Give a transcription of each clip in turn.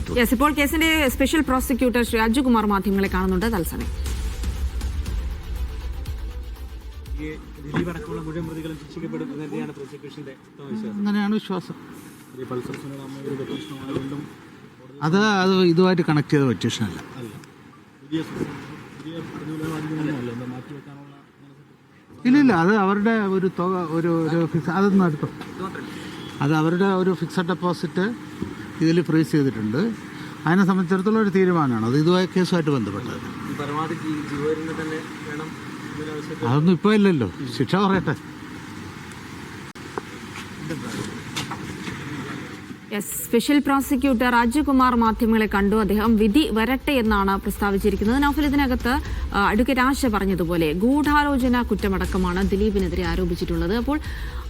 എടുത്തു. ഇപ്പോൾ കേസിന്റെ സ്പെഷ്യൽ പ്രോസിക്യൂട്ടർ ശ്രീ അജുകുമാർ മാധ്യമങ്ങളെ കാണുന്നുണ്ട് തത്സമയം. അങ്ങനെയാണ് വിശ്വാസം. അത് ഇതുമായിട്ട് കണക്ട് ചെയ്ത പെറ്റീഷനല്ല. ഇല്ല, അത് അവരുടെ ഒരു തുക ഒരു അതൊന്നും അടുത്തു. അത് അവരുടെ ഒരു ഫിക്സഡ് ഡെപ്പോസിറ്റ് ഇതിൽ ഫ്രീസ് ചെയ്തിട്ടുണ്ട്. അതിനെ സംബന്ധിച്ചിടത്തോളം ഒരു തീരുമാനമാണ്. അത് ഇതുമായി കേസുമായിട്ട് ബന്ധപ്പെട്ടത്. അതൊന്നും ഇപ്പോൾ ഇല്ലല്ലോ, ശിക്ഷ പറയട്ടെ. സ്പെഷ്യൽ പ്രോസിക്യൂട്ടർ അജുകുമാർ മാധ്യമങ്ങളെ കണ്ടു. അദ്ദേഹം വിധി വരട്ടെ എന്നാണ് പ്രസ്താവിച്ചിരിക്കുന്നത്. നൗഫൽ, ഇതിനകത്ത് അഡ്വക്കേറ്റ് ആശ പറഞ്ഞതുപോലെ ഗൂഢാലോചന കുറ്റമടക്കമാണ് ദിലീപിനെതിരെ ആരോപിച്ചിട്ടുള്ളത്. അപ്പോൾ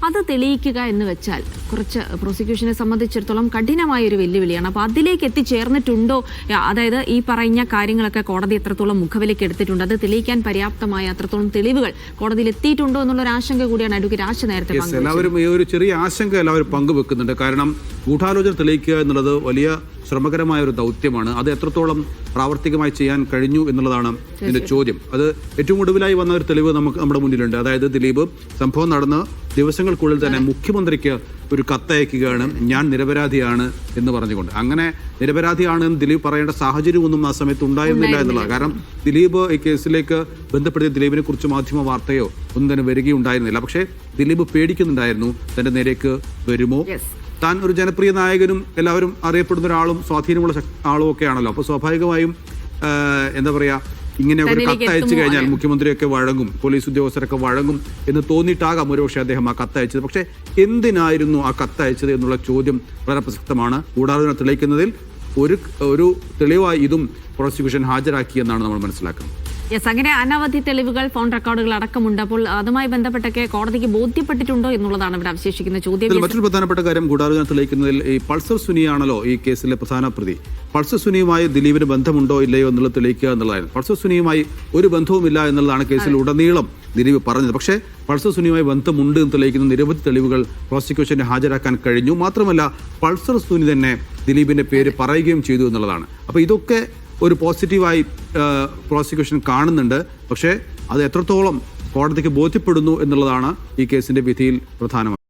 അത് തെളിയിക്കുക എന്ന് വെച്ചാൽ കുറച്ച് പ്രോസിക്യൂഷനെ സംബന്ധിച്ചിടത്തോളം കഠിനമായ ഒരു വെല്ലുവിളിയാണ്. അപ്പോൾ അതിലേക്ക് എത്തിച്ചേർന്നിട്ടുണ്ടോ? അതായത് ഈ പറഞ്ഞ കാര്യങ്ങളൊക്കെ കോടതി എത്രത്തോളം മുഖവിലേക്ക് എടുത്തിട്ടുണ്ട്, അത് തെളിയിക്കാൻ പര്യാപ്തമായ അത്രത്തോളം തെളിവുകൾ കോടതിയിൽ എത്തിയിട്ടുണ്ടോ എന്നുള്ളൊരു ആശങ്ക കൂടിയാണ് അഡ്വക്കേറ്റ് ആശ നേരത്തെ പങ്കുവെച്ചത്. എല്ലാവരും ഈ ഒരു ചെറിയ ആശങ്ക എല്ലാവരും പങ്കുവെക്കുന്നുണ്ട്. കാരണം ഗൂഢാലോചന തെളിയിക്കുക എന്നുള്ളത് വലിയ ശ്രമകരമായ ഒരു ദൗത്യമാണ്. അത് എത്രത്തോളം പ്രാവർത്തികമായി ചെയ്യാൻ കഴിഞ്ഞു എന്നുള്ളതാണ് ഇതിന്റെ ചോദ്യം. അത് ഏറ്റവും ഒടുവിലായി വന്ന ഒരു തെളിവ് നമ്മുടെ മുന്നിലുണ്ട്. അതായത് ദിലീപ് സംഭവം നടന്ന് ദിവസങ്ങൾക്കുള്ളിൽ തന്നെ മുഖ്യമന്ത്രിക്ക് ഒരു കത്തയക്കുകയാണ്, ഞാൻ നിരപരാധിയാണ് എന്ന് പറഞ്ഞുകൊണ്ട്. അങ്ങനെ നിരപരാധിയാണ് എന്ന് ദിലീപ് പറയേണ്ട സാഹചര്യമൊന്നും ആ സമയത്ത് ഉണ്ടായിരുന്നില്ല എന്നുള്ളത്. കാരണം ദിലീപ് ഈ കേസിലേക്ക് ബന്ധപ്പെടുത്തിയ ദിലീപിനെ കുറിച്ച് മാധ്യമ വാർത്തയോ ഒന്നും തന്നെ വരികയുണ്ടായിരുന്നില്ല. പക്ഷേ ദിലീപ് പേടിക്കുന്നുണ്ടായിരുന്നു തന്റെ നേരേക്ക് വരുമോ. താൻ ഒരു ജനപ്രിയ നായകനും എല്ലാവരും അറിയപ്പെടുന്ന ഒരാളും സ്വാധീനമുള്ള ആളും ഒക്കെ ആണല്ലോ. അപ്പോൾ സ്വാഭാവികമായും എന്താ പറയാ, ഇങ്ങനെ ഒരു കത്തയച്ചു കഴിഞ്ഞാൽ മുഖ്യമന്ത്രിയൊക്കെ വഴങ്ങും, പോലീസ് ഉദ്യോഗസ്ഥരൊക്കെ വഴങ്ങും എന്ന് തോന്നിയിട്ടാകാം ഒരുപക്ഷെ അദ്ദേഹം ആ കത്തയച്ചത്. പക്ഷെ എന്തിനായിരുന്നു ആ കത്തയച്ചത് എന്നുള്ള ചോദ്യം വളരെ പ്രസക്തമാണ്. ഗൂഢാലോചന തെളിയിക്കുന്നതിൽ ഒരു തെളിവായി ഇതും പ്രോസിക്യൂഷൻ ഹാജരാക്കിയെന്നാണ് നമ്മൾ മനസ്സിലാക്കുന്നത്. അങ്ങനെ അനവധി തെളിവുകൾ, ഫോൺ റെക്കോർഡുകൾ അടക്കമുണ്ട്. അപ്പോൾ അതുമായി ബന്ധപ്പെട്ടൊക്കെ കോടതിക്ക് ബോധ്യപ്പെട്ടിട്ടുണ്ടോ എന്നുള്ളതാണ് ഇവിടെ അവശേഷിക്കുന്ന ചോദ്യം. മറ്റൊരു പ്രധാനപ്പെട്ട കാര്യം, ഗൂഢാലോചന തെളിയിക്കുന്നതിൽ ഈ പൾസർ സുനിയാണല്ലോ ഈ കേസിലെ പ്രധാന പ്രതി. പൾസർ സുനിയുമായി ദിലീപിന് ബന്ധമുണ്ടോ ഇല്ലയോ എന്നുള്ളത് തെളിയിക്കുക എന്നുള്ളതായിരുന്നു. പൾസർ സുനിയുമായി ഒരു ബന്ധവുമില്ല എന്നുള്ളതാണ് കേസിൽ ഉടനീളം ദിലീപ് പറഞ്ഞത്. പക്ഷേ പൾസർ സുനിയുമായി ബന്ധമുണ്ട് എന്ന് തെളിയിക്കുന്ന നിരവധി തെളിവുകൾ പ്രോസിക്യൂഷന് ഹാജരാക്കാൻ കഴിഞ്ഞു. മാത്രമല്ല പൾസർ സുനി തന്നെ ദിലീപിന്റെ പേര് പറയുകയും ചെയ്തു എന്നുള്ളതാണ്. അപ്പോൾ ഇതൊക്കെ ഒരു പോസിറ്റീവായി പ്രോസിക്യൂഷൻ കാണുന്നുണ്ട്. പക്ഷേ അത് എത്രത്തോളം കോടതിക്ക് ബോധ്യപ്പെടുന്നു എന്നുള്ളതാണ് ഈ കേസിന്റെ വിധിയിൽ പ്രധാനമായി.